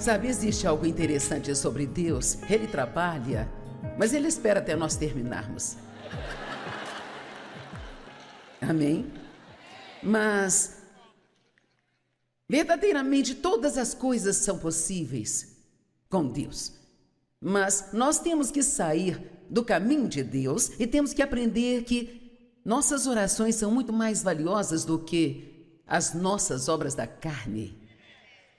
Sabe, existe algo interessante sobre Deus. Ele trabalha, mas Ele espera até nós terminarmos. Amém? Mas, verdadeiramente, todas as coisas são possíveis com Deus. Mas nós temos que sair do caminho de Deus e temos que aprender que nossas orações são muito mais valiosas do que as nossas obras da carne.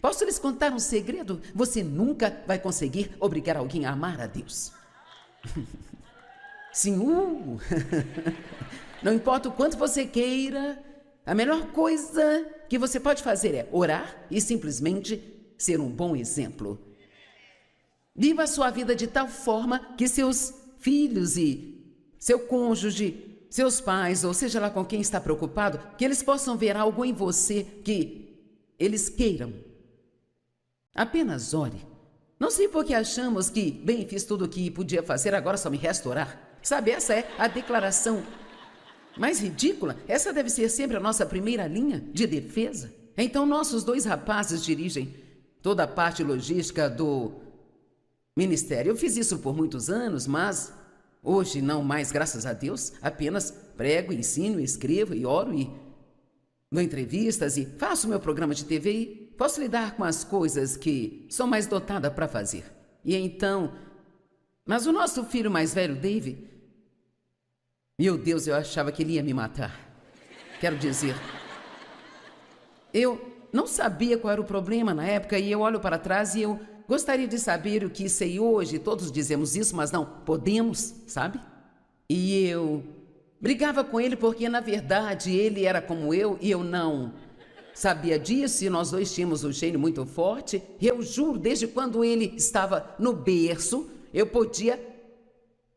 Posso lhes contar um segredo? Você nunca vai conseguir obrigar alguém a amar a Deus. Sim, não importa o quanto você queira, a melhor coisa que você pode fazer é orar e simplesmente ser um bom exemplo. Viva a sua vida de tal forma que seus filhos e seu cônjuge, seus pais, ou seja lá com quem está preocupado, que eles possam ver algo em você que eles queiram. Apenas ore. Não sei por que achamos que, bem, fiz tudo o que podia fazer, agora só me resta orar. Sabe, essa é a declaração mais ridícula. Essa deve ser sempre a nossa primeira linha de defesa. Então, nossos 2 rapazes dirigem toda a parte logística do ministério. Eu fiz isso por muitos anos, mas hoje não mais, graças a Deus. Apenas prego, ensino, escrevo e oro e dou entrevistas e faço meu programa de TV e posso lidar com as coisas que sou mais dotada para fazer. E então, mas o nosso filho mais velho, Dave, meu Deus, eu achava que ele ia me matar. Quero dizer, eu não sabia qual era o problema na época e eu olho para trás e eu gostaria de saber o que sei hoje. Todos dizemos isso, mas não podemos, sabe? E eu brigava com ele porque, na verdade, ele era como eu e eu não sabia disso e nós dois tínhamos um gênio muito forte. Eu juro, desde quando ele estava no berço, eu podia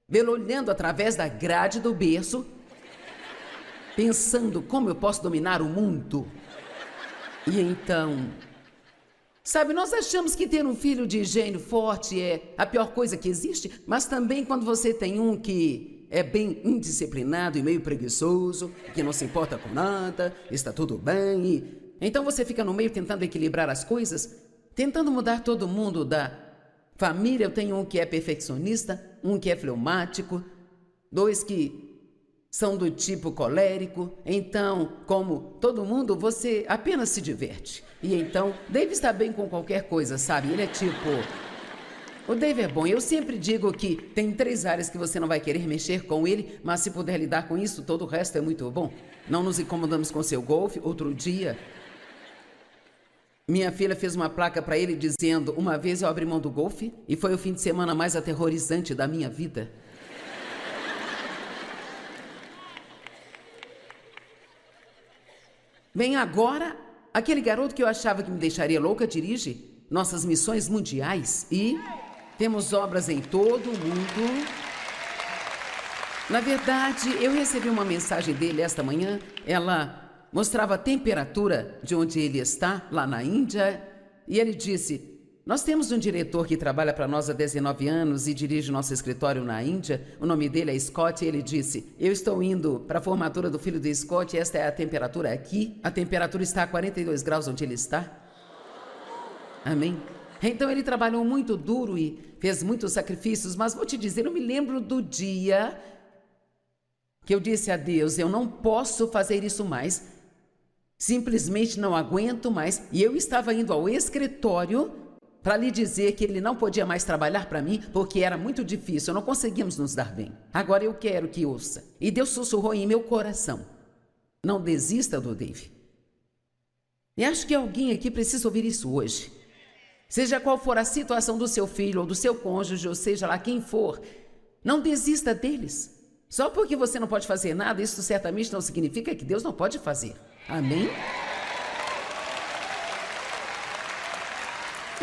vê-lo olhando através da grade do berço, pensando como eu posso dominar o mundo. E então, sabe, nós achamos que ter um filho de gênio forte é a pior coisa que existe, mas também quando você tem um que é bem indisciplinado e meio preguiçoso, que não se importa com nada, está tudo bem, e então você fica no meio tentando equilibrar as coisas, tentando mudar todo mundo da família. Eu tenho um que é perfeccionista, um que é fleumático, 2 que são do tipo colérico. Então, como todo mundo, você apenas se diverte. E então, Dave está bem com qualquer coisa, sabe? Ele é tipo... O Dave é bom. Eu sempre digo que tem 3 áreas que você não vai querer mexer com ele, mas se puder lidar com isso, todo o resto é muito bom. Não nos incomodamos com seu golfe. Outro dia, minha filha fez uma placa para ele dizendo: uma vez eu abri mão do golfe e foi o fim de semana mais aterrorizante da minha vida. Bem, agora, aquele garoto que eu achava que me deixaria louca dirige nossas missões mundiais e temos obras em todo o mundo. Na verdade, eu recebi uma mensagem dele esta manhã. Ela mostrava a temperatura de onde ele está, lá na Índia, e ele disse: nós temos um diretor que trabalha para nós há 19 anos e dirige nosso escritório na Índia. O nome dele é Scott. E ele disse: eu estou indo para a formatura do filho de Scott e esta é a temperatura aqui. A temperatura está a 42 graus onde ele está. Amém? Então ele trabalhou muito duro e fez muitos sacrifícios, mas vou te dizer, eu me lembro do dia que eu disse a Deus: eu não posso fazer isso mais, simplesmente não aguento mais. E eu estava indo ao escritório para lhe dizer que ele não podia mais trabalhar para mim, porque era muito difícil, não conseguíamos nos dar bem. Agora eu quero que ouça. E Deus sussurrou em meu coração: não desista do Dave. E acho que alguém aqui precisa ouvir isso hoje. Seja qual for a situação do seu filho ou do seu cônjuge, ou seja lá quem for, não desista deles. Só porque você não pode fazer nada, isso certamente não significa que Deus não pode fazer. Amém?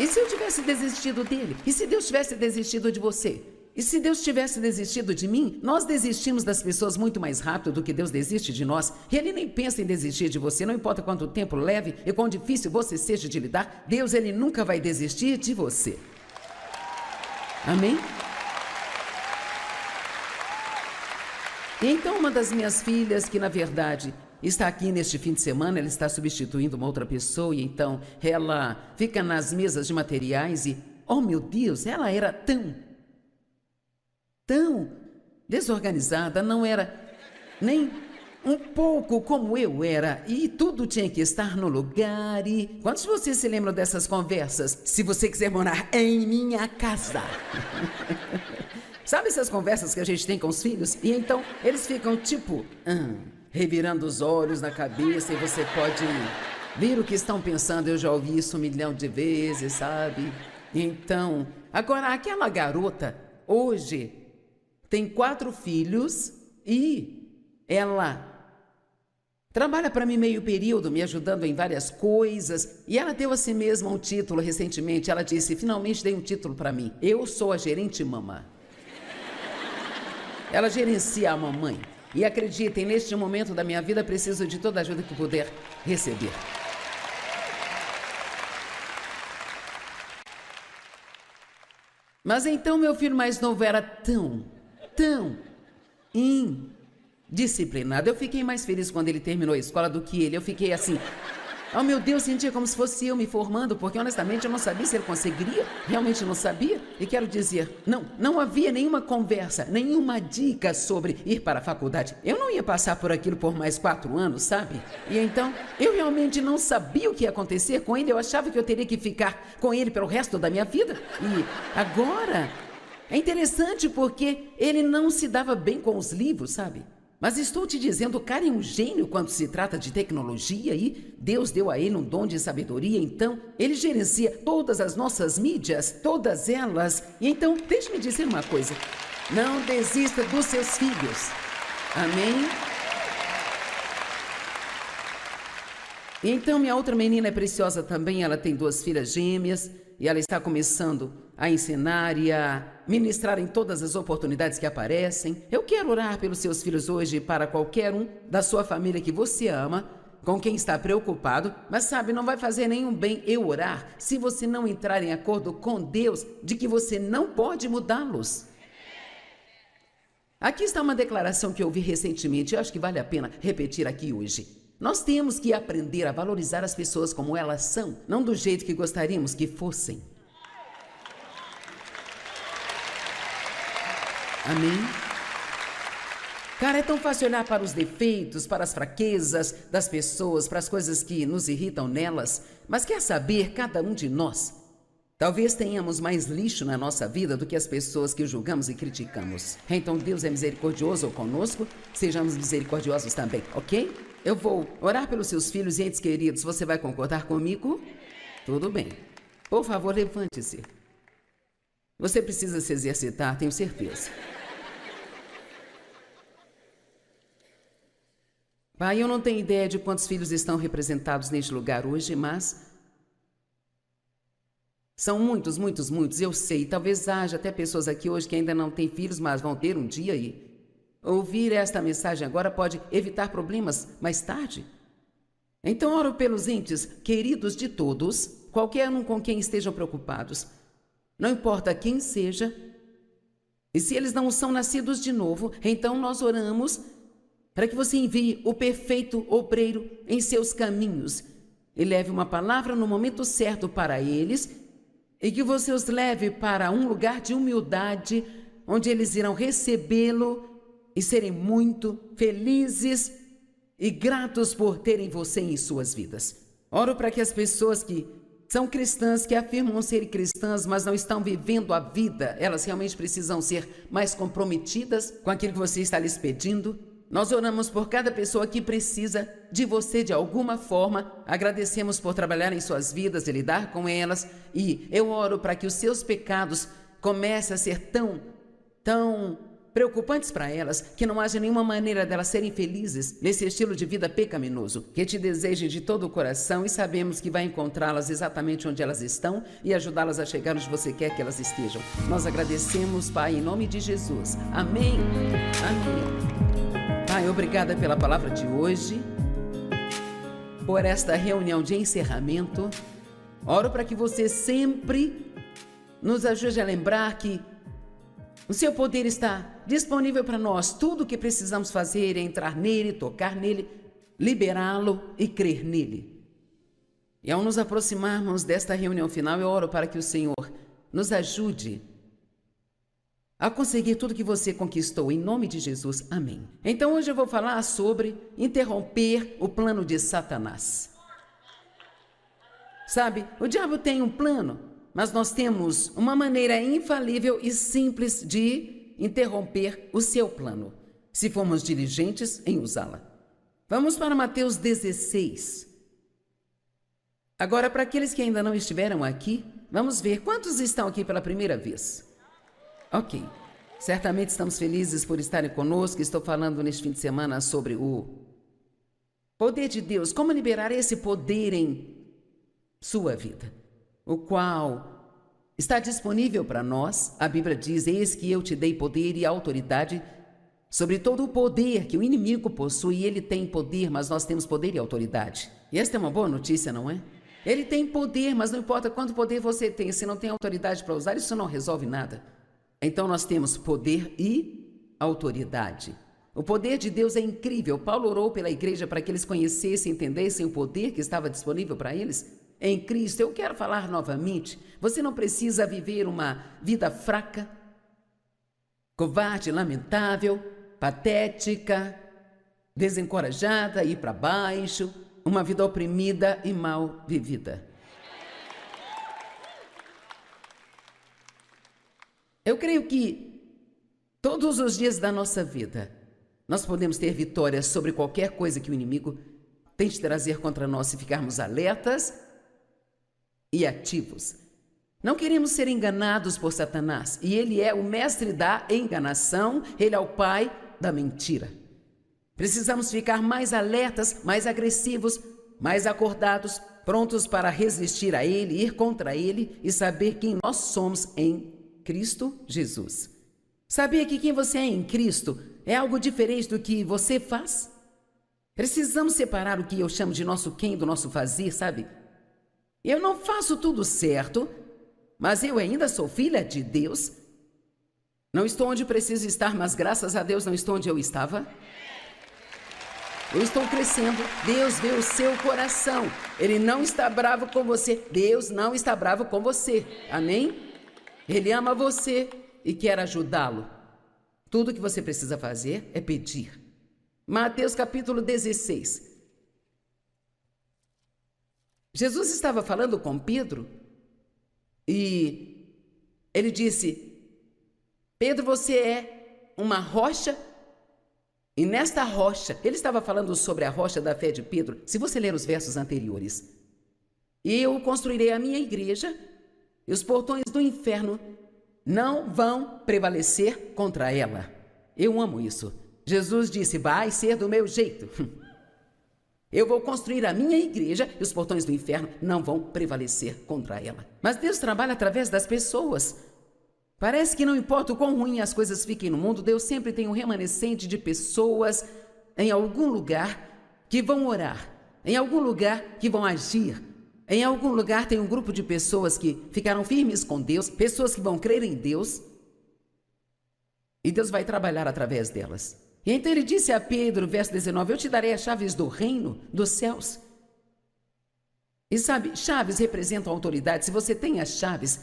E se eu tivesse desistido dele? E se Deus tivesse desistido de você? E se Deus tivesse desistido de mim? Nós desistimos das pessoas muito mais rápido do que Deus desiste de nós. E Ele nem pensa em desistir de você, não importa quanto tempo leve e quão difícil você seja de lidar. Deus, Ele nunca vai desistir de você. Amém? E então uma das minhas filhas, que na verdade está aqui neste fim de semana, ela está substituindo uma outra pessoa, e então ela fica nas mesas de materiais e, oh meu Deus, ela era tão desorganizada, não era nem um pouco como eu era, e tudo tinha que estar no lugar. E quantos de vocês se lembram dessas conversas? Se você quiser morar em minha casa. Sabe essas conversas que a gente tem com os filhos? E então eles ficam tipo, revirando os olhos na cabeça, e você pode ver o que estão pensando. Eu já ouvi isso 1 milhão de vezes, sabe? Então, agora aquela garota hoje tem 4 filhos e ela trabalha para mim meio período, me ajudando em várias coisas. E ela deu a si mesma um título recentemente. Ela disse, finalmente dei um título para mim. Eu sou a gerente mamã. Ela gerencia a mamãe. E acreditem, neste momento da minha vida, preciso de toda a ajuda que puder receber. Mas então meu filho mais novo era tão indisciplinado. Eu fiquei mais feliz quando ele terminou a escola do que ele. Eu fiquei assim, oh meu Deus, sentia como se fosse eu me formando, porque honestamente eu não sabia se ele conseguiria, realmente não sabia. E quero dizer, não havia nenhuma conversa, nenhuma dica sobre ir para a faculdade. Eu não ia passar por aquilo por mais 4 anos, sabe? E então, eu realmente não sabia o que ia acontecer com ele. Eu achava que eu teria que ficar com ele pelo resto da minha vida. E agora, é interessante porque ele não se dava bem com os livros, sabe? Mas estou te dizendo, o cara é um gênio quando se trata de tecnologia, e Deus deu a ele um dom de sabedoria. Então, ele gerencia todas as nossas mídias, todas elas. E então, deixe-me dizer uma coisa, não desista dos seus filhos. Amém? E então, minha outra menina é preciosa também, ela tem 2 filhas gêmeas, e ela está começando a ensinar e a ministrar em todas as oportunidades que aparecem. Eu quero orar pelos seus filhos hoje, para qualquer um da sua família que você ama, com quem está preocupado, mas sabe, não vai fazer nenhum bem eu orar se você não entrar em acordo com Deus de que você não pode mudá-los. Aqui está uma declaração que eu ouvi recentemente, eu acho que vale a pena repetir aqui hoje. Nós temos que aprender a valorizar as pessoas como elas são, não do jeito que gostaríamos que fossem. Amém? Cara, é tão fácil olhar para os defeitos, para as fraquezas das pessoas, para as coisas que nos irritam nelas. Mas quer saber, cada um de nós, talvez tenhamos mais lixo na nossa vida do que as pessoas que julgamos e criticamos. Então Deus é misericordioso conosco, sejamos misericordiosos também, ok? Eu vou orar pelos seus filhos e entes queridos. Você vai concordar comigo? Tudo bem. Por favor, levante-se. Você precisa se exercitar, tenho certeza. Pai, eu não tenho ideia de quantos filhos estão representados neste lugar hoje, mas são muitos, muitos, muitos, eu sei. Talvez haja até pessoas aqui hoje que ainda não têm filhos, mas vão ter um dia, e ouvir esta mensagem agora pode evitar problemas mais tarde. Então oro pelos entes queridos de todos, qualquer um com quem estejam preocupados. Não importa quem seja, e se eles não são nascidos de novo, então nós oramos para que você envie o perfeito obreiro em seus caminhos e leve uma palavra no momento certo para eles, e que você os leve para um lugar de humildade, onde eles irão recebê-lo e serem muito felizes e gratos por terem você em suas vidas. Oro para que as pessoas que são cristãs, que afirmam ser cristãs, mas não estão vivendo a vida, elas realmente precisam ser mais comprometidas com aquilo que você está lhes pedindo. Nós oramos por cada pessoa que precisa de você de alguma forma. Agradecemos por trabalhar em suas vidas e lidar com elas. E eu oro para que os seus pecados comecem a ser tão preocupantes para elas, que não haja nenhuma maneira delas serem felizes nesse estilo de vida pecaminoso. Que te deseje de todo o coração, e sabemos que vai encontrá-las exatamente onde elas estão e ajudá-las a chegar onde você quer que elas estejam. Nós agradecemos, Pai, em nome de Jesus. Amém. Amém. Pai, obrigada pela palavra de hoje, por esta reunião de encerramento. Oro para que você sempre nos ajude a lembrar que o seu poder está disponível para nós. Tudo o que precisamos fazer é entrar nele, tocar nele liberá-lo e crer nele. E ao nos aproximarmos desta reunião final, eu oro para que o Senhor nos ajude a conseguir tudo que você conquistou, em nome de Jesus. Amém. Então hoje eu vou falar sobre interromper o plano de Satanás. Sabe, o diabo tem um plano, mas nós temos uma maneira infalível e simples de interromper o seu plano, se formos diligentes em usá-la. Vamos para Mateus 16. Agora, para aqueles que ainda não estiveram aqui, vamos ver quantos estão aqui pela primeira vez. Ok, certamente estamos felizes por estarem conosco. Estou falando neste fim de semana sobre o poder de Deus, como liberar esse poder em sua vida, o qual está disponível para nós. A Bíblia diz: eis que eu te dei poder e autoridade sobre todo o poder que o inimigo possui. Ele tem poder, mas nós temos poder e autoridade. E esta é uma boa notícia, não é? Ele tem poder, mas não importa quanto poder você tem, se não tem autoridade para usar, isso não resolve nada. Então nós temos poder e autoridade. O poder de Deus é incrível. Paulo orou pela igreja para que eles conhecessem e entendessem o poder que estava disponível para eles em Cristo. Eu quero falar novamente, você não precisa viver uma vida fraca, covarde, lamentável, patética, desencorajada, ir para baixo, uma vida oprimida e mal vivida. Eu creio que todos os dias da nossa vida nós podemos ter vitórias sobre qualquer coisa que o inimigo tente trazer contra nós, se ficarmos alertas e ativos. Não queremos ser enganados por Satanás, e ele é o mestre da enganação, ele é o pai da mentira. Precisamos ficar mais alertas, mais agressivos, mais acordados, prontos para resistir a ele, ir contra ele e saber quem nós somos em Cristo Jesus. Sabia que quem você é em Cristo é algo diferente do que você faz? Precisamos separar o que eu chamo de nosso quem do nosso fazer, sabe? Eu não faço tudo certo, mas eu ainda sou filha de Deus. Não estou onde preciso estar, mas graças a Deus não estou onde eu estava. Eu estou crescendo. Deus vê o seu coração. Ele não está bravo com você. Deus não está bravo com você. Amém? Ele ama você e quer ajudá-lo. Tudo o que você precisa fazer é pedir. Mateus capítulo 16. Jesus estava falando com Pedro e ele disse: Pedro, você é uma rocha, e nesta rocha, ele estava falando sobre a rocha da fé de Pedro. Se você ler os versos anteriores: eu construirei a minha igreja e os portões do inferno não vão prevalecer contra ela. Eu amo isso. Jesus disse: vai ser do meu jeito. Eu vou construir a minha igreja e os portões do inferno não vão prevalecer contra ela. Mas Deus trabalha através das pessoas. Parece que não importa o quão ruim as coisas fiquem no mundo, Deus sempre tem um remanescente de pessoas em algum lugar que vão orar, em algum lugar que vão agir. Em algum lugar tem um grupo de pessoas que ficaram firmes com Deus, pessoas que vão crer em Deus, e Deus vai trabalhar através delas. E então ele disse a Pedro, verso 19: eu te darei as chaves do reino dos céus. E sabe, chaves representam autoridade. Se você tem as chaves,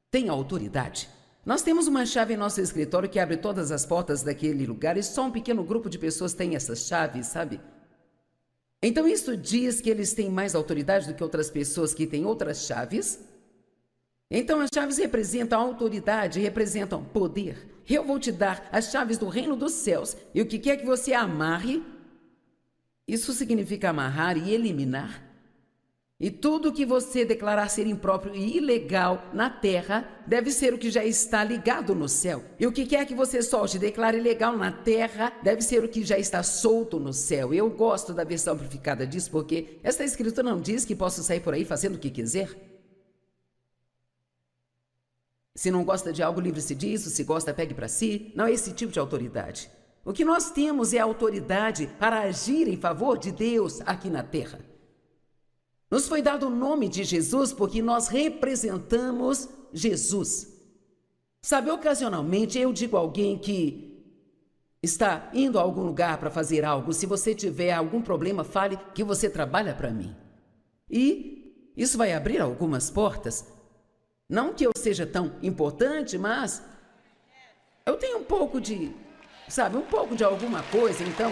tem a autoridade. Nós temos uma chave em nosso escritório que abre todas as portas daquele lugar, e só um pequeno grupo de pessoas tem essas chaves, sabe? Então isso diz que eles têm mais autoridade do que outras pessoas que têm outras chaves. Então as chaves representam autoridade, representam poder. Eu vou te dar as chaves do reino dos céus, e o que quer que você amarre, isso significa amarrar e eliminar. E tudo que você declarar ser impróprio e ilegal na terra deve ser o que já está ligado no céu. E o que quer que você solte e declare ilegal na terra deve ser o que já está solto no céu. Eu gosto da versão amplificada disso porque esta escritura não diz que posso sair por aí fazendo o que quiser. Se não gosta de algo, livre-se disso. Se gosta, pegue para si. Não é esse tipo de autoridade. O que nós temos é a autoridade para agir em favor de Deus aqui na terra. Nos foi dado o nome de Jesus porque nós representamos Jesus. Sabe, ocasionalmente eu digo a alguém que está indo a algum lugar para fazer algo, se você tiver algum problema, fale que você trabalha para mim. E isso vai abrir algumas portas. Não que eu seja tão importante, mas eu tenho um pouco de, um pouco de alguma coisa, então,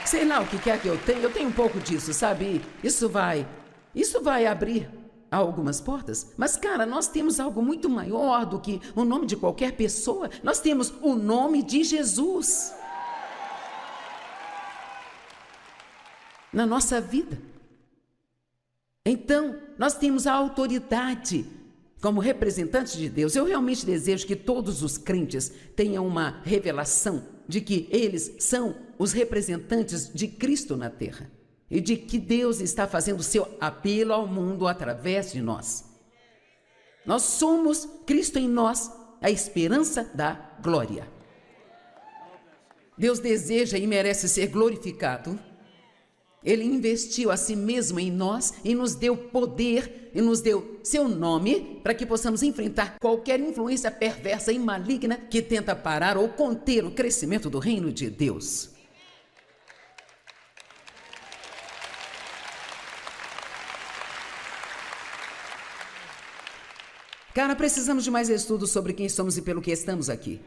sei lá o que quer que eu tenho um pouco disso, sabe? Isso vai abrir algumas portas. Mas, cara, nós temos algo muito maior do que o nome de qualquer pessoa. Nós temos o nome de Jesus na nossa vida. Então, nós temos a autoridade como representantes de Deus. Eu realmente desejo que todos os crentes tenham uma revelação de que eles são os representantes de Cristo na terra e de que Deus está fazendo seu apelo ao mundo através de nós. Nós somos Cristo em nós, a esperança da glória. Deus deseja e merece ser glorificado. Ele investiu a si mesmo em nós e nos deu poder e nos deu seu nome para que possamos enfrentar qualquer influência perversa e maligna que tenta parar ou conter o crescimento do reino de Deus. Cara, precisamos de mais estudos sobre quem somos e pelo que estamos aqui.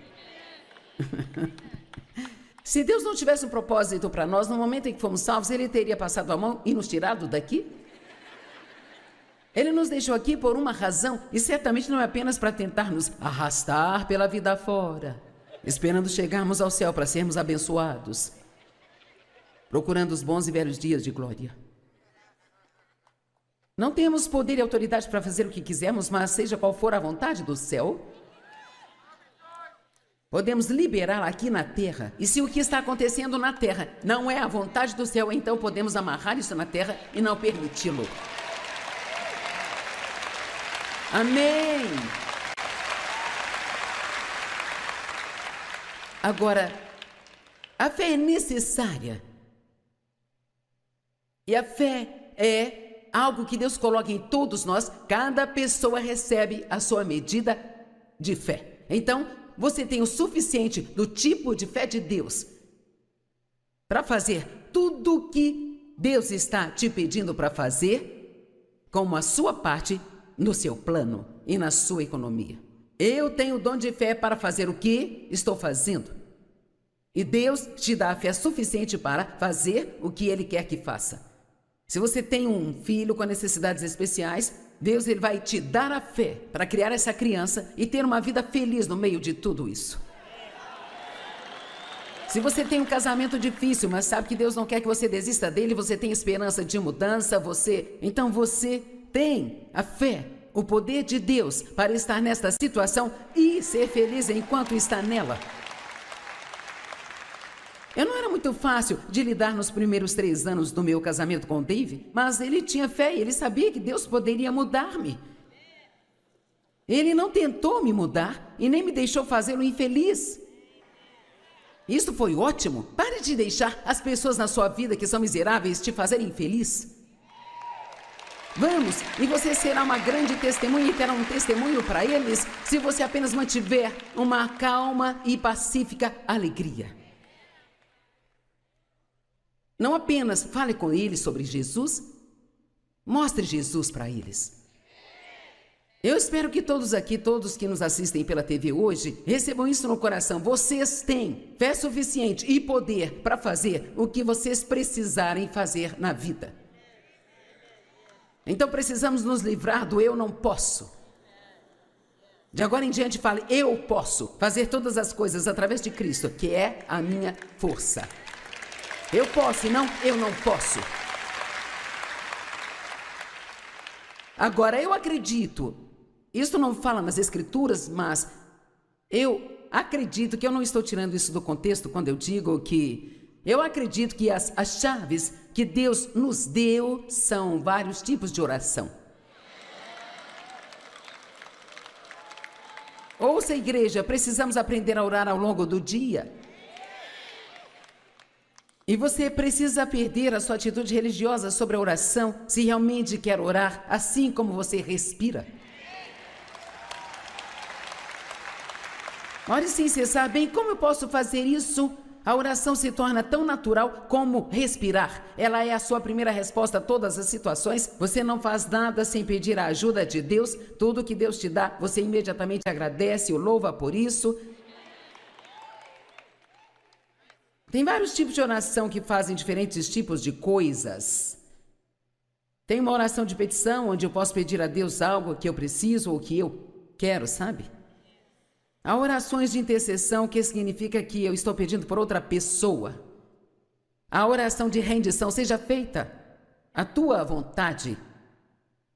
Se Deus não tivesse um propósito para nós, no momento em que fomos salvos, Ele teria passado a mão e nos tirado daqui? Ele nos deixou aqui por uma razão, e certamente não é apenas para tentar nos arrastar pela vida fora, esperando chegarmos ao céu para sermos abençoados, procurando os bons e velhos dias de glória. Não temos poder e autoridade para fazer o que quisermos, mas seja qual for a vontade do céu, podemos liberá-la aqui na terra. E se o que está acontecendo na terra não é a vontade do céu, então podemos amarrar isso na terra e não permiti-lo. Amém! Agora, a fé é necessária. E a fé é algo que Deus coloca em todos nós. Cada pessoa recebe a sua medida de fé. Então, você tem o suficiente do tipo de fé de Deus para fazer tudo o que Deus está te pedindo para fazer, como a sua parte no seu plano e na sua economia. Eu tenho o dom de fé para fazer o que estou fazendo. E Deus te dá a fé suficiente para fazer o que Ele quer que faça. Se você tem um filho com necessidades especiais, Deus ele vai te dar a fé para criar essa criança e ter uma vida feliz no meio de tudo isso. Se você tem um casamento difícil, mas sabe que Deus não quer que você desista dele, você tem esperança de mudança, então você tem a fé, o poder de Deus para estar nesta situação e ser feliz enquanto está nela. Eu não era muito fácil de lidar nos primeiros 3 anos do meu casamento com o Dave, mas ele tinha fé e ele sabia que Deus poderia mudar-me. Ele não tentou me mudar e nem me deixou fazê-lo infeliz. Isso foi ótimo. Pare de deixar as pessoas na sua vida que são miseráveis te fazerem infeliz. Vamos, e você será uma grande testemunha e terá um testemunho para eles se você apenas mantiver uma calma e pacífica alegria. Não apenas fale com eles sobre Jesus, mostre Jesus para eles. Eu espero que todos aqui, todos que nos assistem pela TV hoje, recebam isso no coração. Vocês têm fé suficiente e poder para fazer o que vocês precisarem fazer na vida. Então precisamos nos livrar do eu não posso. De agora em diante fale, eu posso fazer todas as coisas através de Cristo, que é a minha força. Eu posso e não, eu não posso. Agora, eu acredito, isso não fala nas Escrituras, mas eu acredito que eu não estou tirando isso do contexto quando eu digo que eu acredito que as chaves que Deus nos deu são vários tipos de oração. Ouça, igreja, precisamos aprender a orar ao longo do dia. E você precisa perder a sua atitude religiosa sobre a oração se realmente quer orar assim como você respira. Ore sem cessar. Bem, como eu posso fazer isso A oração se torna tão natural como respirar. Ela é a sua primeira resposta a todas as situações. Você não faz nada sem pedir a ajuda de Deus. Tudo que Deus te dá, você imediatamente agradece, o louva por isso. Tem vários tipos de oração que fazem diferentes tipos de coisas. Tem uma oração de petição, onde eu posso pedir a Deus algo que eu preciso ou que eu quero, sabe? Há orações de intercessão, que significa que eu estou pedindo por outra pessoa. A oração de rendição, seja feita a tua vontade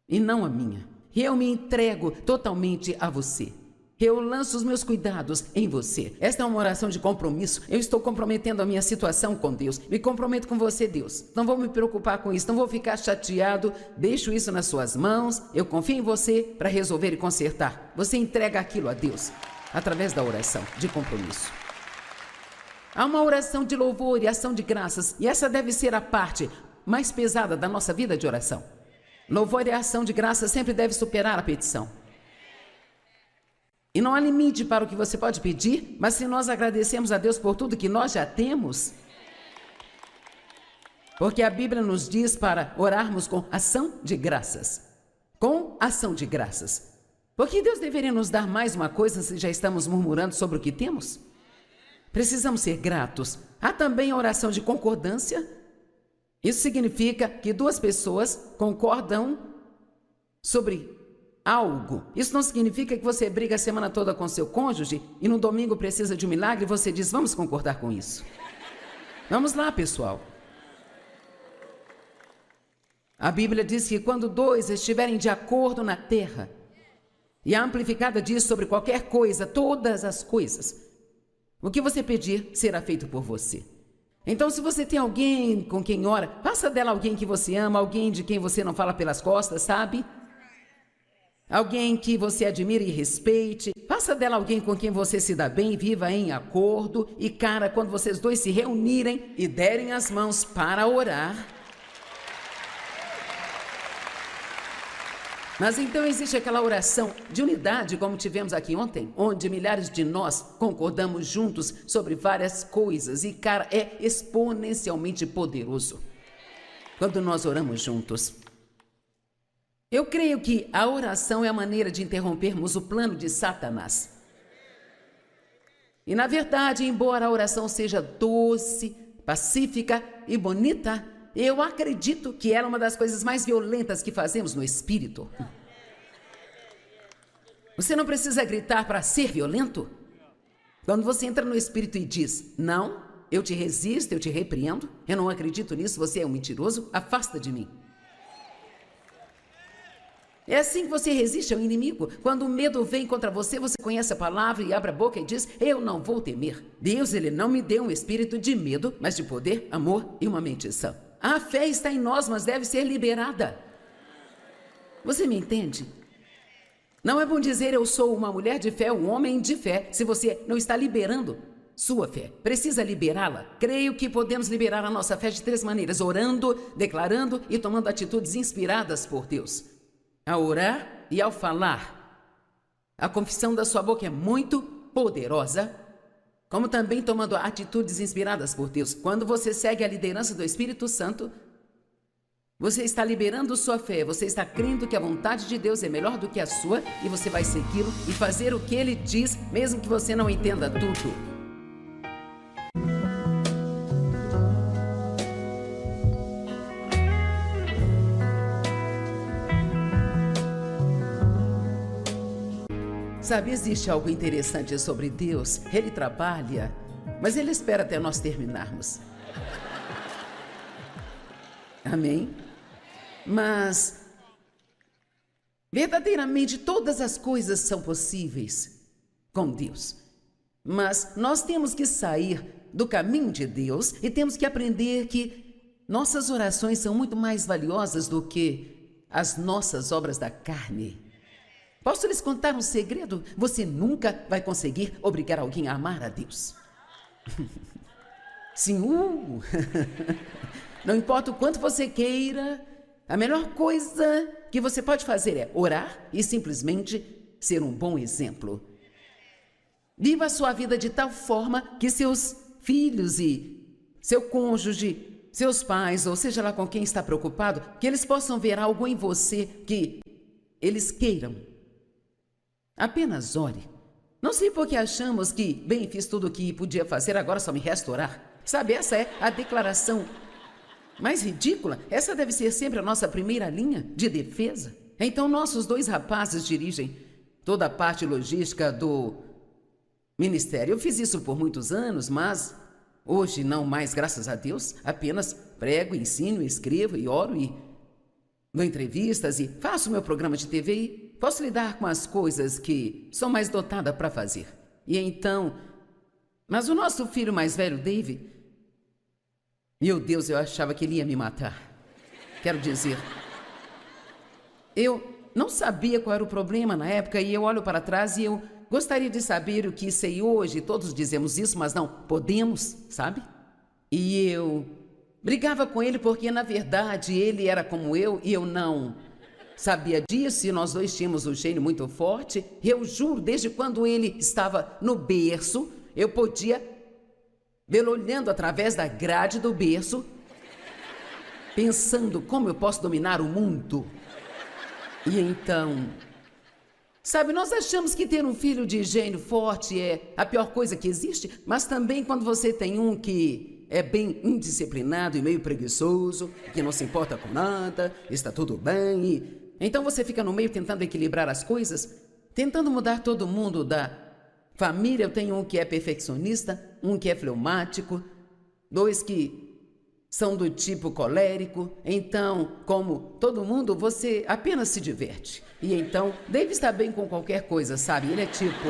e não a minha. Eu me entrego totalmente a você. Eu lanço os meus cuidados em você. Esta é uma oração de compromisso. Eu estou comprometendo a minha situação com Deus. Me comprometo com você, Deus. Não vou me preocupar com isso, não vou ficar chateado. Deixo isso nas suas mãos. Eu confio em você para resolver e consertar. Você entrega aquilo a Deus através da oração de compromisso. Há uma oração de louvor e ação de graças, e essa deve ser a parte mais pesada da nossa vida de oração. Louvor e ação de graças sempre deve superar a petição. E não há limite para o que você pode pedir, mas se nós agradecemos a Deus por tudo que nós já temos, porque a Bíblia nos diz para orarmos com ação de graças. Com ação de graças. Por que Deus deveria nos dar mais uma coisa se já estamos murmurando sobre o que temos? Precisamos ser gratos. Há também a oração de concordância. Isso significa que duas pessoas concordam sobre algo. Isso não significa que você briga a semana toda com seu cônjuge e no domingo precisa de um milagre e você diz, vamos concordar com isso. Vamos lá, pessoal. A Bíblia diz que quando dois estiverem de acordo na terra, e a Amplificada diz sobre qualquer coisa, todas as coisas, o que você pedir será feito por você. Então, se você tem alguém com quem ora, faça dela alguém que você ama, alguém de quem você não fala pelas costas, sabe? Alguém que você admira e respeite. Faça dela alguém com quem você se dá bem, viva em acordo. E, cara, quando vocês dois se reunirem e derem as mãos para orar, mas então existe aquela oração de unidade, como tivemos aqui ontem, onde milhares de nós concordamos juntos sobre várias coisas. E, cara, é exponencialmente poderoso quando nós oramos juntos. Eu creio que a oração é a maneira de interrompermos o plano de Satanás. E, na verdade, embora a oração seja doce, pacífica e bonita, eu acredito que ela é uma das coisas mais violentas que fazemos no espírito. Você não precisa gritar para ser violento. Quando você entra no espírito e diz, não, eu te resisto, eu te repreendo, eu não acredito nisso, você é um mentiroso, afasta de mim. É assim que você resiste ao inimigo. Quando o medo vem contra você, você conhece a palavra e abre a boca e diz, eu não vou temer. Deus, ele não me deu um espírito de medo, mas de poder, amor e uma mente sã. A fé está em nós, mas deve ser liberada. Você me entende? Não é bom dizer eu sou uma mulher de fé, um homem de fé, se você não está liberando sua fé. Precisa liberá-la. Creio que podemos liberar a nossa fé de 3 maneiras: orando, declarando e tomando atitudes inspiradas por Deus. Ao orar e ao falar. A confissão da sua boca é muito poderosa, como também tomando atitudes inspiradas por Deus. Quando você segue a liderança do Espírito Santo, você está liberando sua fé, você está crendo que a vontade de Deus é melhor do que a sua e você vai segui-lo e fazer o que ele diz, mesmo que você não entenda tudo. Sabe, existe algo interessante sobre Deus. Ele trabalha, mas ele espera até nós terminarmos. Amém? Mas, verdadeiramente, todas as coisas são possíveis com Deus. Mas nós temos que sair do caminho de Deus e temos que aprender que nossas orações são muito mais valiosas do que as nossas obras da carne. Posso lhes contar um segredo? Você nunca vai conseguir obrigar alguém a amar a Deus. Sim, Não importa o quanto você queira, a melhor coisa que você pode fazer é orar e simplesmente ser um bom exemplo. Viva a sua vida de tal forma que seus filhos e seu cônjuge, seus pais, ou seja lá com quem está preocupado, que eles possam ver algo em você que eles queiram. Apenas ore. Não sei por que achamos que, bem, fiz tudo o que podia fazer, agora só me resta orar. Sabe, essa é a declaração mais ridícula. Essa deve ser sempre a nossa primeira linha de defesa. Então, nossos 2 rapazes dirigem toda a parte logística do ministério. Eu fiz isso por muitos anos, mas hoje não mais, graças a Deus. Apenas prego, ensino, escrevo e oro e dou entrevistas e faço meu programa de TV e posso lidar com as coisas que sou mais dotada para fazer. E então, mas o nosso filho mais velho, Dave, meu Deus, eu achava que ele ia me matar. Quero dizer, eu não sabia qual era o problema na época e eu olho para trás e eu gostaria de saber o que sei hoje. Todos dizemos isso, mas não podemos, sabe? E eu brigava com ele porque, na verdade, ele era como eu e eu não sabia disso e nós 2 tínhamos um gênio muito forte. Eu juro, desde quando ele estava no berço, eu podia vê-lo olhando através da grade do berço, pensando como eu posso dominar o mundo. E então, sabe, nós achamos que ter um filho de gênio forte é a pior coisa que existe, mas também quando você tem um que é bem indisciplinado e meio preguiçoso, que não se importa com nada, está tudo bem, e então você fica no meio tentando equilibrar as coisas, tentando mudar todo mundo da família. Eu tenho um que é perfeccionista, um que é fleumático, 2 que são do tipo colérico. Então, como todo mundo, você apenas se diverte. E então, Dave está bem com qualquer coisa, sabe? Ele é tipo...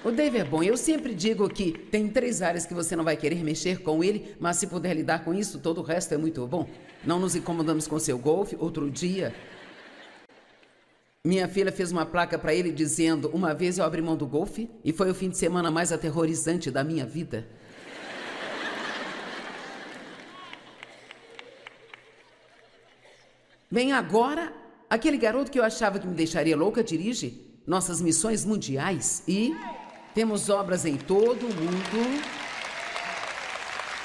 O Dave é bom. Eu sempre digo que tem 3 áreas que você não vai querer mexer com ele, mas se puder lidar com isso, todo o resto é muito bom. Não nos incomodamos com seu golfe. Outro dia, minha filha fez uma placa para ele dizendo: uma vez eu abri mão do golfe e foi o fim de semana mais aterrorizante da minha vida. Bem, agora, aquele garoto que eu achava que me deixaria louca dirige nossas missões mundiais e temos obras em todo o mundo.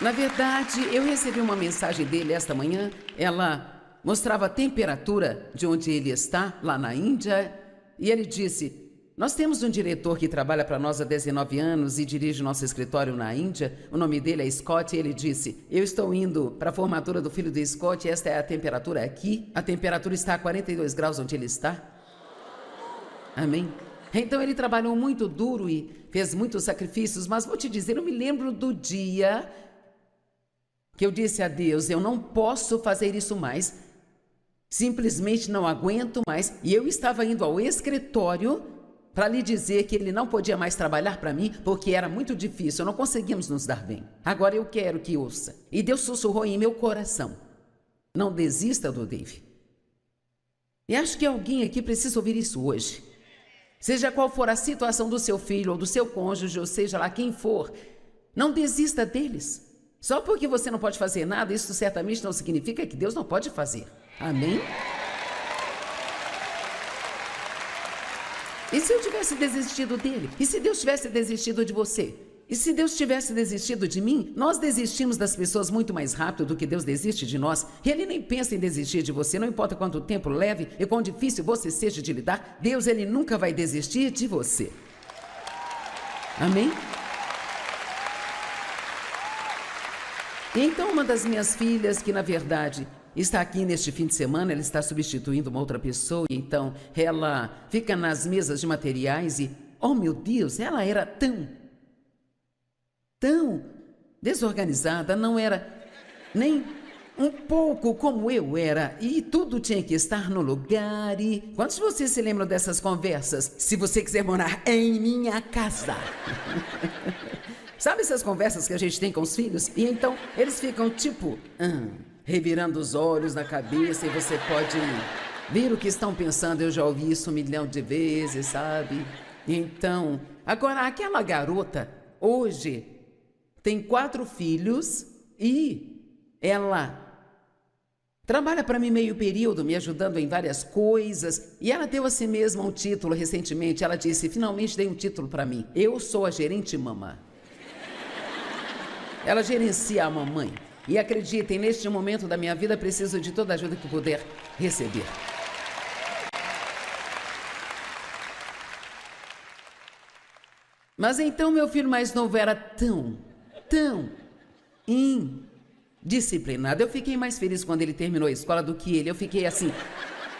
Na verdade, eu recebi uma mensagem dele esta manhã. Ela mostrava a temperatura de onde ele está, lá na Índia, e ele disse: nós temos um diretor que trabalha para nós há 19 anos e dirige nosso escritório na Índia. O nome dele é Scott. E ele disse: eu estou indo para a formatura do filho do Scott e esta é a temperatura aqui. A temperatura está a 42 graus onde ele está. Amém? Então ele trabalhou muito duro e fez muitos sacrifícios, mas vou te dizer, eu me lembro do dia que eu disse a Deus: eu não posso fazer isso mais. Simplesmente não aguento mais. E eu estava indo ao escritório para lhe dizer que ele não podia mais trabalhar para mim porque era muito difícil, não conseguíamos nos dar bem. Agora eu quero que ouça. E Deus sussurrou em meu coração: não desista do Dave. E acho que alguém aqui precisa ouvir isso hoje. Seja qual for a situação do seu filho ou do seu cônjuge, ou seja lá quem for, não desista deles. Só porque você não pode fazer nada, isso certamente não significa que Deus não pode fazer. Amém? E se eu tivesse desistido dele? E se Deus tivesse desistido de você? E se Deus tivesse desistido de mim? Nós desistimos das pessoas muito mais rápido do que Deus desiste de nós. E Ele nem pensa em desistir de você, não importa quanto tempo leve e quão difícil você seja de lidar. Deus, Ele nunca vai desistir de você. Amém? E então uma das minhas filhas, que na verdade está aqui neste fim de semana, ela está substituindo uma outra pessoa, e então ela fica nas mesas de materiais e, oh meu Deus, ela era tão desorganizada, não era nem um pouco como eu era, e tudo tinha que estar no lugar. E quantos de vocês se lembram dessas conversas? Se você quiser morar em minha casa. Sabe essas conversas que a gente tem com os filhos? E então eles ficam tipo, revirando os olhos na cabeça, e você pode ver o que estão pensando. Eu já ouvi isso 1 milhão de vezes, sabe? Então, agora aquela garota hoje tem 4 filhos e ela trabalha para mim meio período, me ajudando em várias coisas. E ela deu a si mesma um título recentemente. Ela disse: finalmente dei um título para mim. Eu sou a gerente mamã. Ela gerencia a mamãe. E acreditem, neste momento da minha vida, preciso de toda a ajuda que puder receber. Mas então meu filho mais novo era tão indisciplinado. Eu fiquei mais feliz quando ele terminou a escola do que ele. Eu fiquei assim...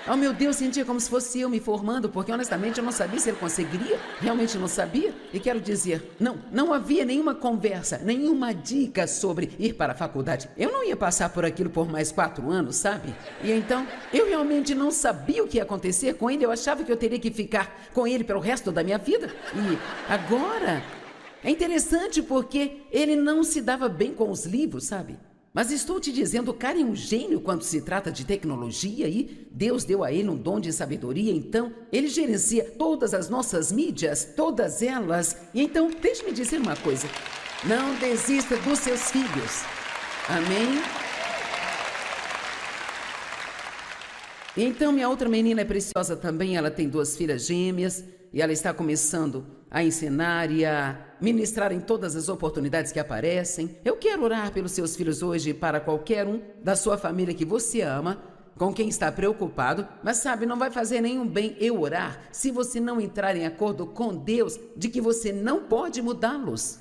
Oh, meu Deus, sentia como se fosse eu me formando, porque honestamente eu não sabia se ele conseguiria, realmente não sabia. E quero dizer, não havia nenhuma conversa, nenhuma dica sobre ir para a faculdade. Eu não ia passar por aquilo por mais 4 anos, sabe? E então, eu realmente não sabia o que ia acontecer com ele, eu achava que eu teria que ficar com ele pelo resto da minha vida. E agora, é interessante porque ele não se dava bem com os livros, sabe? Mas estou te dizendo, o cara é um gênio quando se trata de tecnologia e Deus deu a ele um dom de sabedoria, então ele gerencia todas as nossas mídias, todas elas. E então, deixe-me dizer uma coisa, não desista dos seus filhos, amém? Então, minha outra menina é preciosa também, ela tem 2 filhas gêmeas e ela está começando a ensinar e a ministrar em todas as oportunidades que aparecem. Eu quero orar pelos seus filhos hoje para qualquer um da sua família que você ama, com quem está preocupado, mas sabe, não vai fazer nenhum bem eu orar se você não entrar em acordo com Deus de que você não pode mudá-los.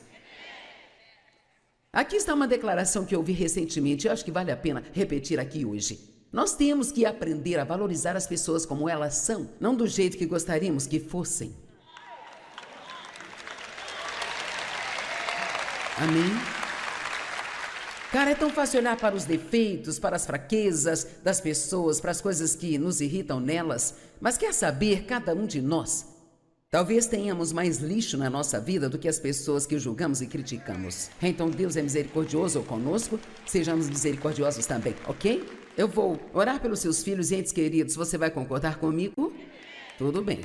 Aqui está uma declaração que eu ouvi recentemente, eu acho que vale a pena repetir aqui hoje. Nós temos que aprender a valorizar as pessoas como elas são, não do jeito que gostaríamos que fossem. Amém? Cara, é tão fácil olhar para os defeitos, para as fraquezas das pessoas, para as coisas que nos irritam nelas. Mas quer saber, cada um de nós, talvez tenhamos mais lixo na nossa vida do que as pessoas que julgamos e criticamos. Então Deus é misericordioso conosco, sejamos misericordiosos também, ok? Eu vou orar pelos seus filhos e entes queridos. Você vai concordar comigo? Tudo bem.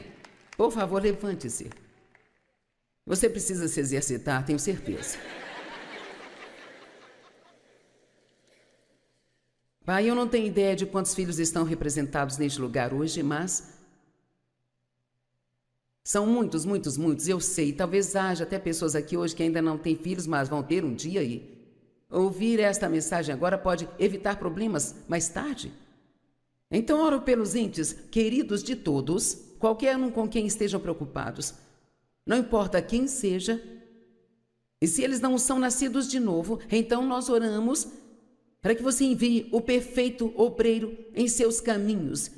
Por favor, levante-se. Você precisa se exercitar, tenho certeza. Pai, eu não tenho ideia de quantos filhos estão representados neste lugar hoje, mas são muitos, muitos, muitos, eu sei. Talvez haja até pessoas aqui hoje que ainda não têm filhos, mas vão ter um dia e ouvir esta mensagem agora pode evitar problemas mais tarde. Então oro pelos entes queridos de todos, qualquer um com quem estejam preocupados. Não importa quem seja, e se eles não são nascidos de novo, então nós oramos para que você envie o perfeito obreiro em seus caminhos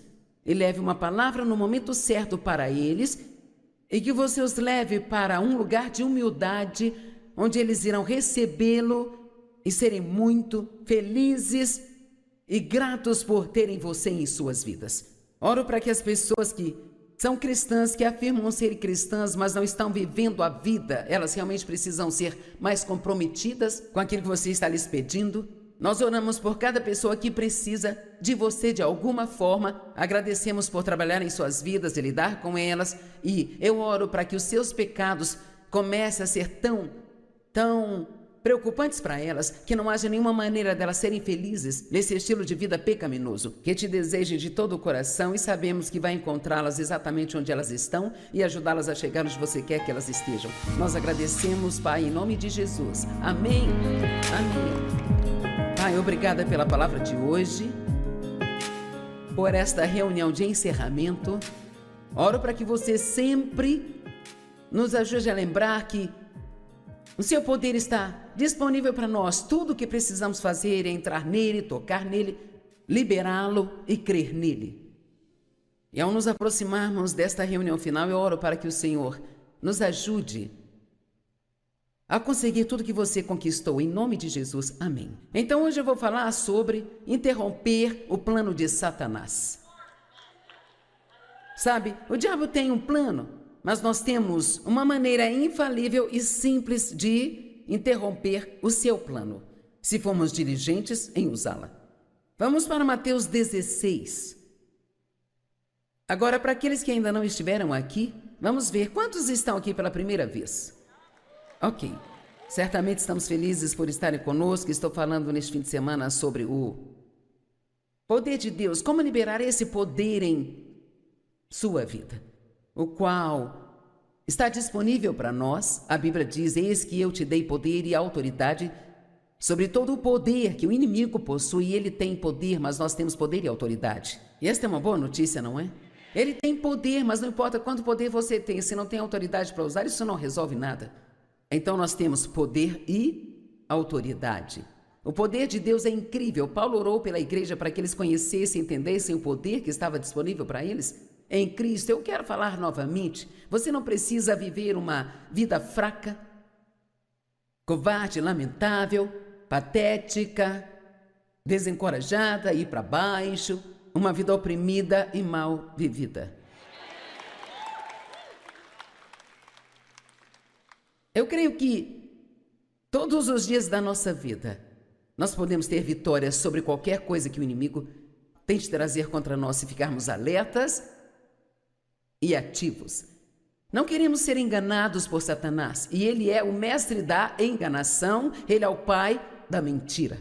e leve uma palavra no momento certo para eles e que você os leve para um lugar de humildade, onde eles irão recebê-lo e serem muito felizes e gratos por terem você em suas vidas. Oro para que as pessoas que são cristãs, que afirmam serem cristãs, mas não estão vivendo a vida, elas realmente precisam ser mais comprometidas com aquilo que você está lhes pedindo. Nós oramos por cada pessoa que precisa de você de alguma forma, agradecemos por trabalhar em suas vidas e lidar com elas, e eu oro para que os seus pecados comecem a ser tão preocupantes para elas, que não haja nenhuma maneira delas serem felizes nesse estilo de vida pecaminoso, que te desejem de todo o coração e sabemos que vai encontrá-las exatamente onde elas estão e ajudá-las a chegar onde você quer que elas estejam. Nós agradecemos, Pai, em nome de Jesus. Amém. Amém. Pai, obrigada pela palavra de hoje, por esta reunião de encerramento. Oro para que você sempre nos ajude a lembrar que o seu poder está disponível para nós. Tudo o que precisamos fazer é entrar nele, tocar nele, liberá-lo e crer nele. E ao nos aproximarmos desta reunião final, eu oro para que o Senhor nos ajude a conseguir tudo que você conquistou, em nome de Jesus. Amém. Então hoje eu vou falar sobre interromper o plano de Satanás. Sabe, o diabo tem um plano, mas nós temos uma maneira infalível e simples de interromper o seu plano, se formos diligentes em usá-la. Vamos para Mateus 16. Agora, para aqueles que ainda não estiveram aqui, vamos ver quantos estão aqui pela primeira vez. Ok, certamente estamos felizes por estarem conosco. Estou falando neste fim de semana sobre o poder de Deus, como liberar esse poder em sua vida, o qual está disponível para nós. A Bíblia diz: eis que eu te dei poder e autoridade sobre todo o poder que o inimigo possui. Ele tem poder, mas nós temos poder e autoridade. E esta é uma boa notícia, não é? Ele tem poder, mas não importa quanto poder você tem, se não tem autoridade para usar, isso não resolve nada. Então nós temos poder e autoridade. O poder de Deus é incrível. Paulo orou pela igreja para que eles conhecessem e entendessem o poder que estava disponível para eles em Cristo. Eu quero falar novamente, você não precisa viver uma vida fraca, covarde, lamentável, patética, desencorajada, ir para baixo, uma vida oprimida e mal vivida. Eu creio que todos os dias da nossa vida nós podemos ter vitórias sobre qualquer coisa que o inimigo tente trazer contra nós se ficarmos alertas e ativos. Não queremos ser enganados por Satanás, e ele é o mestre da enganação, ele é o pai da mentira.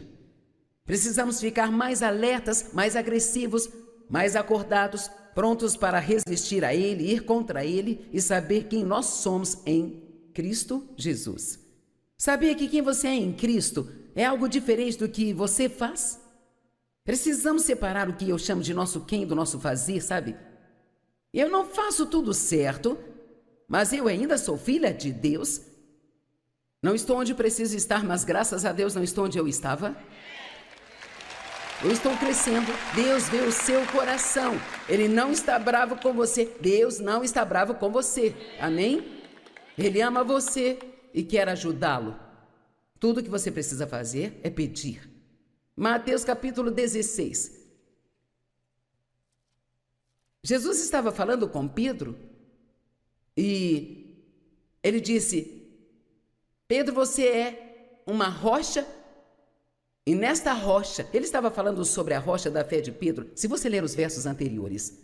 Precisamos ficar mais alertas, mais agressivos, mais acordados, prontos para resistir a ele, ir contra ele e saber quem nós somos em Cristo Jesus. Sabia que quem você é em Cristo é algo diferente do que você faz? Precisamos separar o que eu chamo de nosso quem do nosso fazer, sabe? Eu não faço tudo certo, mas eu ainda sou filha de Deus. Não estou onde preciso estar, mas graças a Deus não estou onde eu estava. Eu estou crescendo. Deus vê o seu coração. Ele não está bravo com você. Deus não está bravo com você. Amém? Ele ama você e quer ajudá-lo. Tudo que você precisa fazer é pedir. Mateus capítulo 16. Jesus estava falando com Pedro e ele disse: Pedro, você é uma rocha, e nesta rocha, ele estava falando sobre a rocha da fé de Pedro. Se você ler os versos anteriores,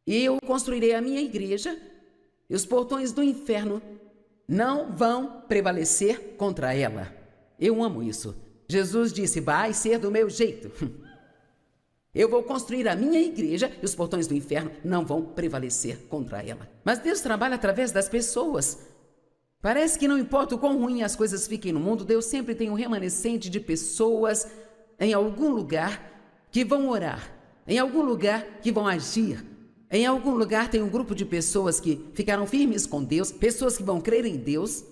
eu construirei a minha igreja e os portões do inferno não vão prevalecer contra ela. Eu amo isso. Jesus disse: vai ser do meu jeito. Eu vou construir a minha igreja e os portões do inferno não vão prevalecer contra ela. Mas Deus trabalha através das pessoas. Parece que não importa o quão ruim as coisas fiquem no mundo, Deus sempre tem um remanescente de pessoas em algum lugar que vão orar, em algum lugar que vão agir. Em algum lugar tem um grupo de pessoas que ficaram firmes com Deus, pessoas que vão crer em Deus,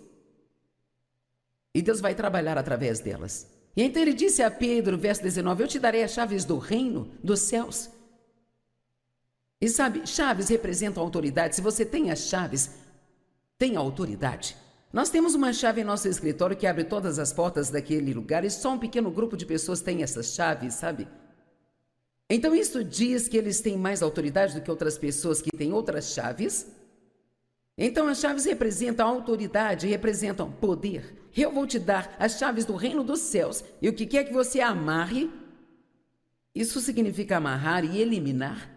e Deus vai trabalhar através delas. E então ele disse a Pedro, verso 19, eu te darei as chaves do reino dos céus. E sabe, chaves representam autoridade. Se você tem as chaves, tem a autoridade. Nós temos uma chave em nosso escritório que abre todas as portas daquele lugar, e só um pequeno grupo de pessoas tem essas chaves, sabe? Então isso diz que eles têm mais autoridade do que outras pessoas que têm outras chaves? Então as chaves representam autoridade, representam poder. Eu vou te dar as chaves do reino dos céus, e o que quer que você amarre, isso significa amarrar e eliminar.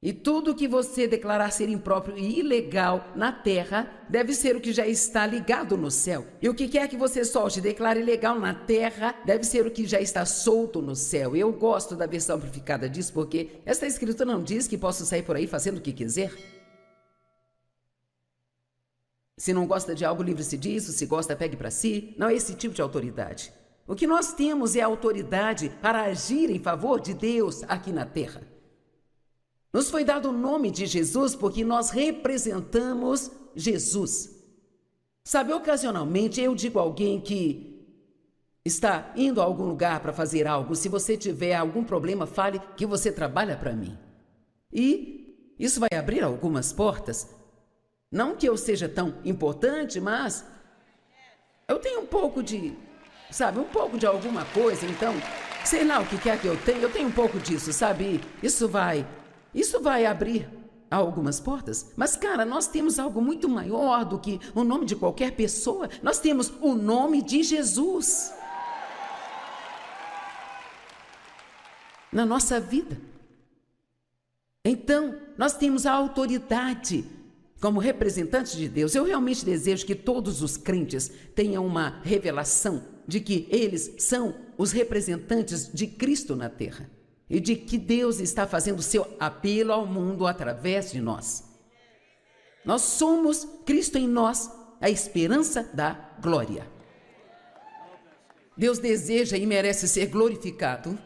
E tudo que você declarar ser impróprio e ilegal na terra deve ser o que já está ligado no céu. E o que quer que você solte e declare ilegal na terra deve ser o que já está solto no céu. Eu gosto da versão amplificada disso porque esta escritura não diz que posso sair por aí fazendo o que quiser. Se não gosta de algo, livre-se disso. Se gosta, pegue para si. Não é esse tipo de autoridade. O que nós temos é autoridade para agir em favor de Deus aqui na terra. Nos foi dado o nome de Jesus porque nós representamos Jesus. Sabe, ocasionalmente eu digo a alguém que está indo a algum lugar para fazer algo, se você tiver algum problema, fale que você trabalha para mim. E isso vai abrir algumas portas. Não que eu seja tão importante, mas eu tenho um pouco de, sabe, um pouco de alguma coisa, então, sei lá o que quer que eu tenho um pouco disso, sabe? Isso vai abrir algumas portas. Mas, cara, nós temos algo muito maior do que o nome de qualquer pessoa. Nós temos o nome de Jesus na nossa vida. Então, nós temos a autoridade como representantes de Deus. Eu realmente desejo que todos os crentes tenham uma revelação de que eles são os representantes de Cristo na terra. E de que Deus está fazendo seu apelo ao mundo através de nós. Nós somos Cristo em nós, a esperança da glória. Deus deseja e merece ser glorificado.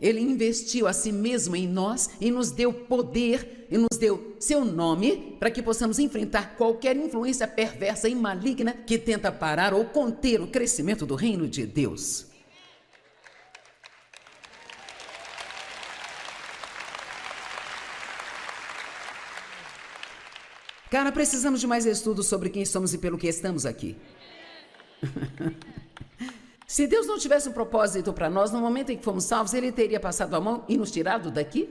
Ele investiu a si mesmo em nós e nos deu poder e nos deu seu nome para que possamos enfrentar qualquer influência perversa e maligna que tenta parar ou conter o crescimento do reino de Deus. Cara, precisamos de mais estudos sobre quem somos e pelo que estamos aqui. Se Deus não tivesse um propósito para nós, no momento em que fomos salvos, Ele teria passado a mão e nos tirado daqui?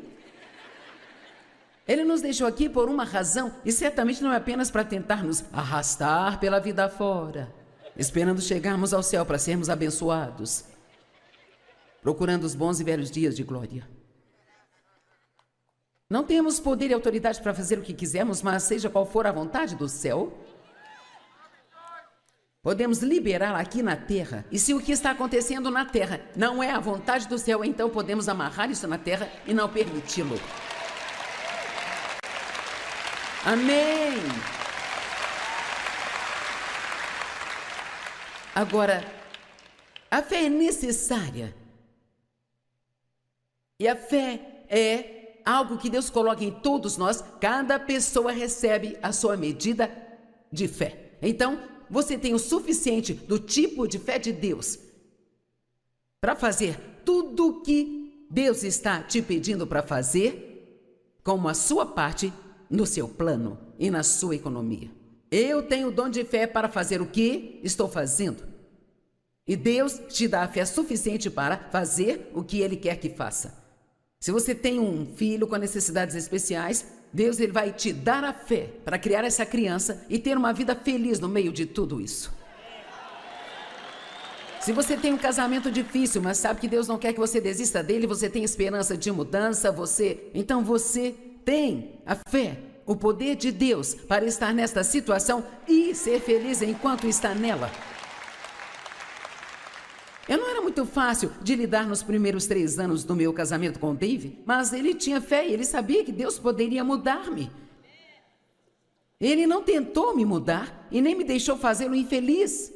Ele nos deixou aqui por uma razão, e certamente não é apenas para tentar nos arrastar pela vida fora, esperando chegarmos ao céu para sermos abençoados, procurando os bons e velhos dias de glória. Não temos poder e autoridade para fazer o que quisermos, mas seja qual for a vontade do céu, podemos liberá-la aqui na terra. E se o que está acontecendo na terra não é a vontade do céu, então podemos amarrar isso na terra e não permiti-lo. Amém! Agora, a fé é necessária. E a fé é algo que Deus coloca em todos nós. Cada pessoa recebe a sua medida de fé. Então, você tem o suficiente do tipo de fé de Deus para fazer tudo o que Deus está te pedindo para fazer, como a sua parte no seu plano e na sua economia. Eu tenho o dom de fé para fazer o que estou fazendo. E Deus te dá a fé suficiente para fazer o que Ele quer que faça. Se você tem um filho com necessidades especiais, Deus ele vai te dar a fé para criar essa criança e ter uma vida feliz no meio de tudo isso. Se você tem um casamento difícil, mas sabe que Deus não quer que você desista dele, você tem esperança de mudança, então você tem a fé, o poder de Deus para estar nesta situação e ser feliz enquanto está nela. Eu não era muito fácil de lidar nos primeiros 3 anos do meu casamento com o Dave, mas ele tinha fé e ele sabia que Deus poderia mudar-me. Ele não tentou me mudar e nem me deixou fazê-lo infeliz.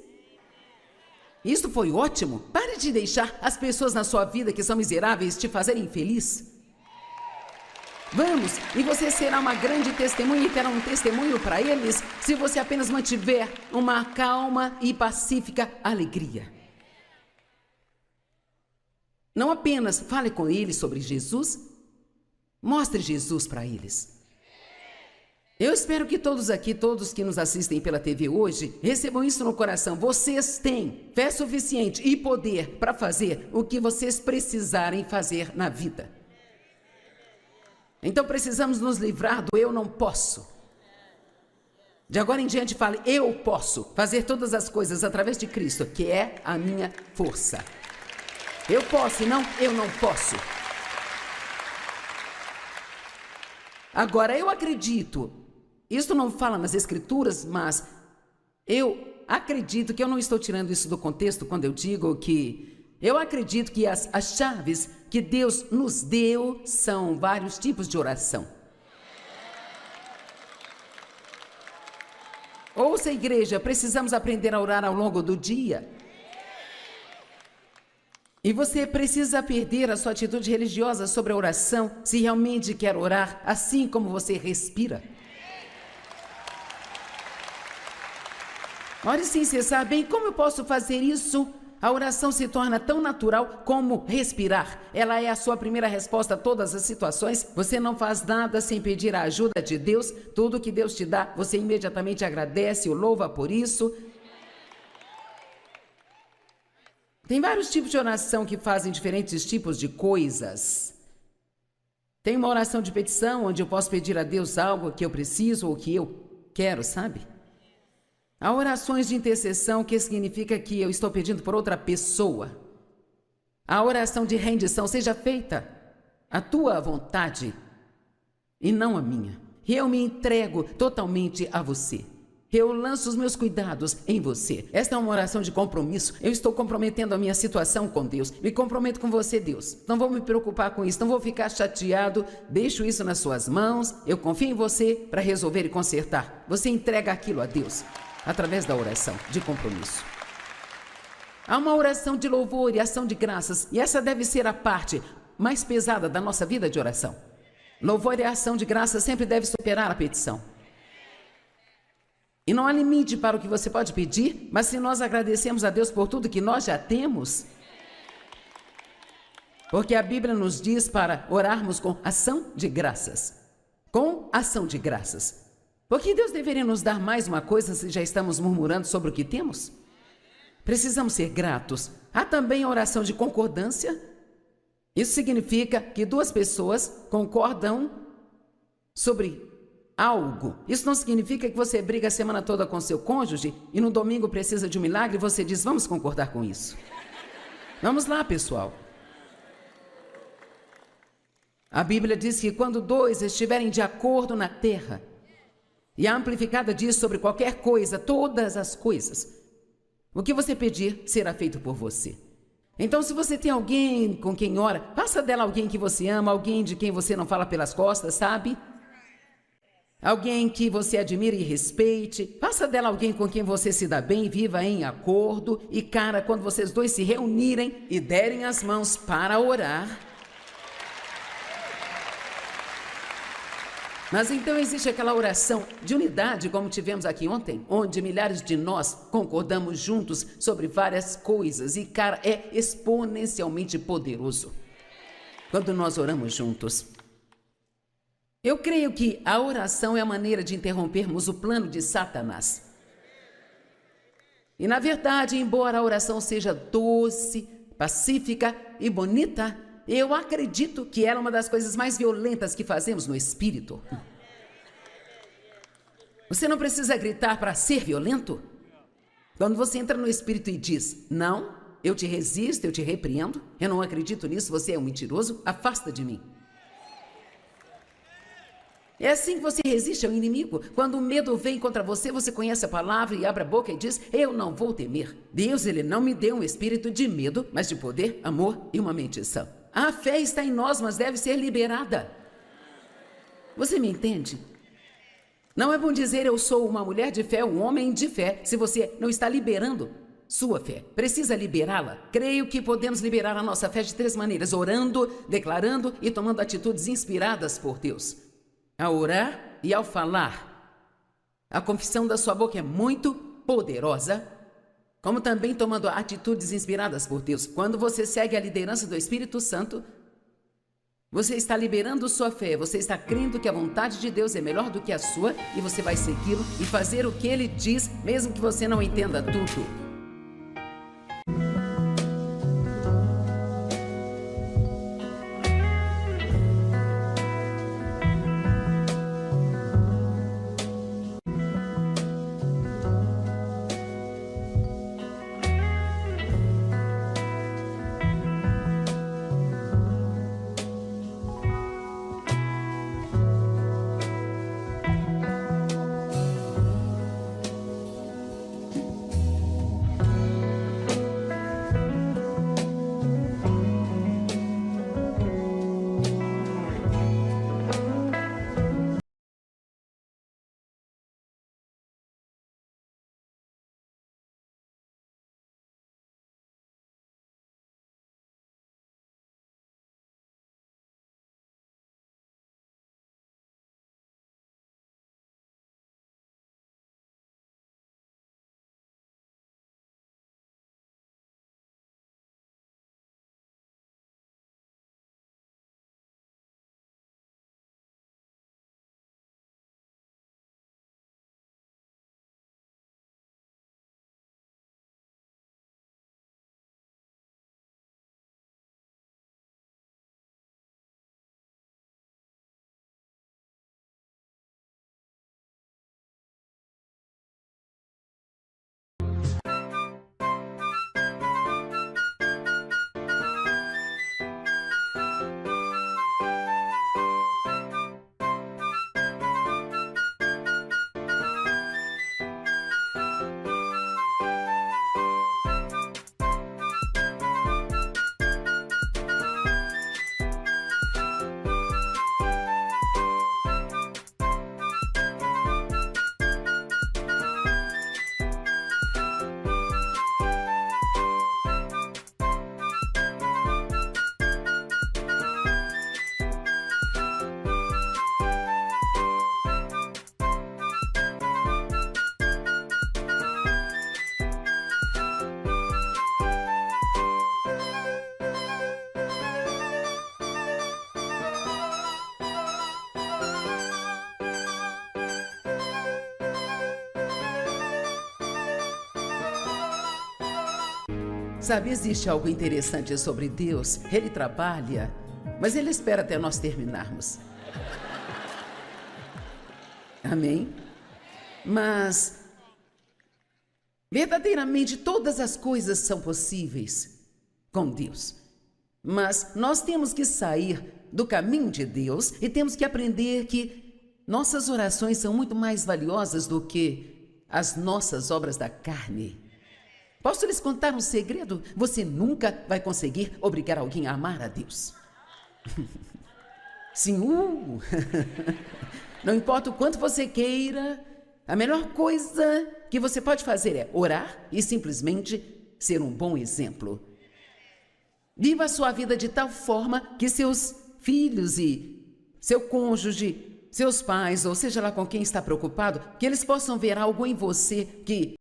Isso foi ótimo. Pare de deixar as pessoas na sua vida que são miseráveis te fazerem infeliz. Vamos, e você será uma grande testemunha e terá um testemunho para eles se você apenas mantiver uma calma e pacífica alegria. Não apenas fale com eles sobre Jesus, mostre Jesus para eles. Eu espero que todos aqui, todos que nos assistem pela TV hoje, recebam isso no coração. Vocês têm fé suficiente e poder para fazer o que vocês precisarem fazer na vida. Então precisamos nos livrar do eu não posso. De agora em diante fale, eu posso fazer todas as coisas através de Cristo, que é a minha força. Eu posso, não, eu não posso. Agora, eu acredito, isso não fala nas Escrituras, mas eu acredito que eu não estou tirando isso do contexto quando eu digo que eu acredito que as chaves que Deus nos deu são vários tipos de oração. Ouça, igreja, precisamos aprender a orar ao longo do dia. E você precisa perder a sua atitude religiosa sobre a oração se realmente quer orar assim como você respira. Ore sem cessar. Bem, como eu posso fazer isso? A oração se torna tão natural como respirar. Ela é a sua primeira resposta a todas as situações. Você não faz nada sem pedir a ajuda de Deus. Tudo que Deus te dá, você imediatamente agradece, o louva por isso. Tem vários tipos de oração que fazem diferentes tipos de coisas. Tem uma oração de petição, onde eu posso pedir a Deus algo que eu preciso ou que eu quero, sabe? Há orações de intercessão, que significa que eu estou pedindo por outra pessoa. A oração de rendição, seja feita a tua vontade e não a minha. Eu me entrego totalmente a você. Eu lanço os meus cuidados em você. Esta é uma oração de compromisso. Eu estou comprometendo a minha situação com Deus. Me comprometo com você, Deus. Não vou me preocupar com isso, não vou ficar chateado. Deixo isso nas suas mãos. Eu confio em você para resolver e consertar. Você entrega aquilo a Deus através da oração de compromisso. Há uma oração de louvor e ação de graças, e essa deve ser a parte mais pesada da nossa vida de oração. Louvor e ação de graças sempre deve superar a petição. E não há limite para o que você pode pedir, mas se nós agradecemos a Deus por tudo que nós já temos, porque a Bíblia nos diz para orarmos com ação de graças. Com ação de graças. Porque Deus deveria nos dar mais uma coisa se já estamos murmurando sobre o que temos? Precisamos ser gratos. Há também a oração de concordância. Isso significa que duas pessoas concordam sobre algo. Isso não significa que você briga a semana toda com seu cônjuge e no domingo precisa de um milagre e você diz, vamos concordar com isso. Vamos lá, pessoal. A Bíblia diz que quando dois estiverem de acordo na terra, e a amplificada diz sobre qualquer coisa, todas as coisas, o que você pedir será feito por você. Então, se você tem alguém com quem ora, faça dela alguém que você ama, alguém de quem você não fala pelas costas, sabe? Alguém que você admire e respeite. Faça dela alguém com quem você se dá bem, viva em acordo. E, cara, quando vocês dois se reunirem e derem as mãos para orar, mas então existe aquela oração de unidade, como tivemos aqui ontem, onde milhares de nós concordamos juntos sobre várias coisas. E, cara, é exponencialmente poderoso quando nós oramos juntos. Eu creio que a oração é a maneira de interrompermos o plano de Satanás. E, na verdade, embora a oração seja doce, pacífica e bonita, eu acredito que ela é uma das coisas mais violentas que fazemos no espírito. Você não precisa gritar para ser violento. Quando você entra no espírito e diz, não, eu te resisto, eu te repreendo, eu não acredito nisso, você é um mentiroso, afasta de mim. É assim que você resiste ao inimigo. Quando o medo vem contra você, você conhece a palavra e abre a boca e diz, eu não vou temer. Deus, ele não me deu um espírito de medo, mas de poder, amor e uma mente sã. A fé está em nós, mas deve ser liberada. Você me entende? Não é bom dizer eu sou uma mulher de fé, um homem de fé, se você não está liberando sua fé. Precisa liberá-la. Creio que podemos liberar a nossa fé de 3 maneiras: orando, declarando e tomando atitudes inspiradas por Deus. Ao orar e ao falar. A confissão da sua boca é muito poderosa, como também tomando atitudes inspiradas por Deus. Quando você segue a liderança do Espírito Santo, você está liberando sua fé, você está crendo que a vontade de Deus é melhor do que a sua e você vai segui-lo e fazer o que ele diz, mesmo que você não entenda tudo. Sabe, existe algo interessante sobre Deus. Ele trabalha, mas Ele espera até nós terminarmos. Amém? Mas, verdadeiramente, todas as coisas são possíveis com Deus. Mas nós temos que sair do caminho de Deus e temos que aprender que nossas orações são muito mais valiosas do que as nossas obras da carne. Posso lhes contar um segredo? Você nunca vai conseguir obrigar alguém a amar a Deus. Sim, não importa o quanto você queira, a melhor coisa que você pode fazer é orar e simplesmente ser um bom exemplo. Viva a sua vida de tal forma que seus filhos e seu cônjuge, seus pais, ou seja lá com quem está preocupado, que eles possam ver algo em você que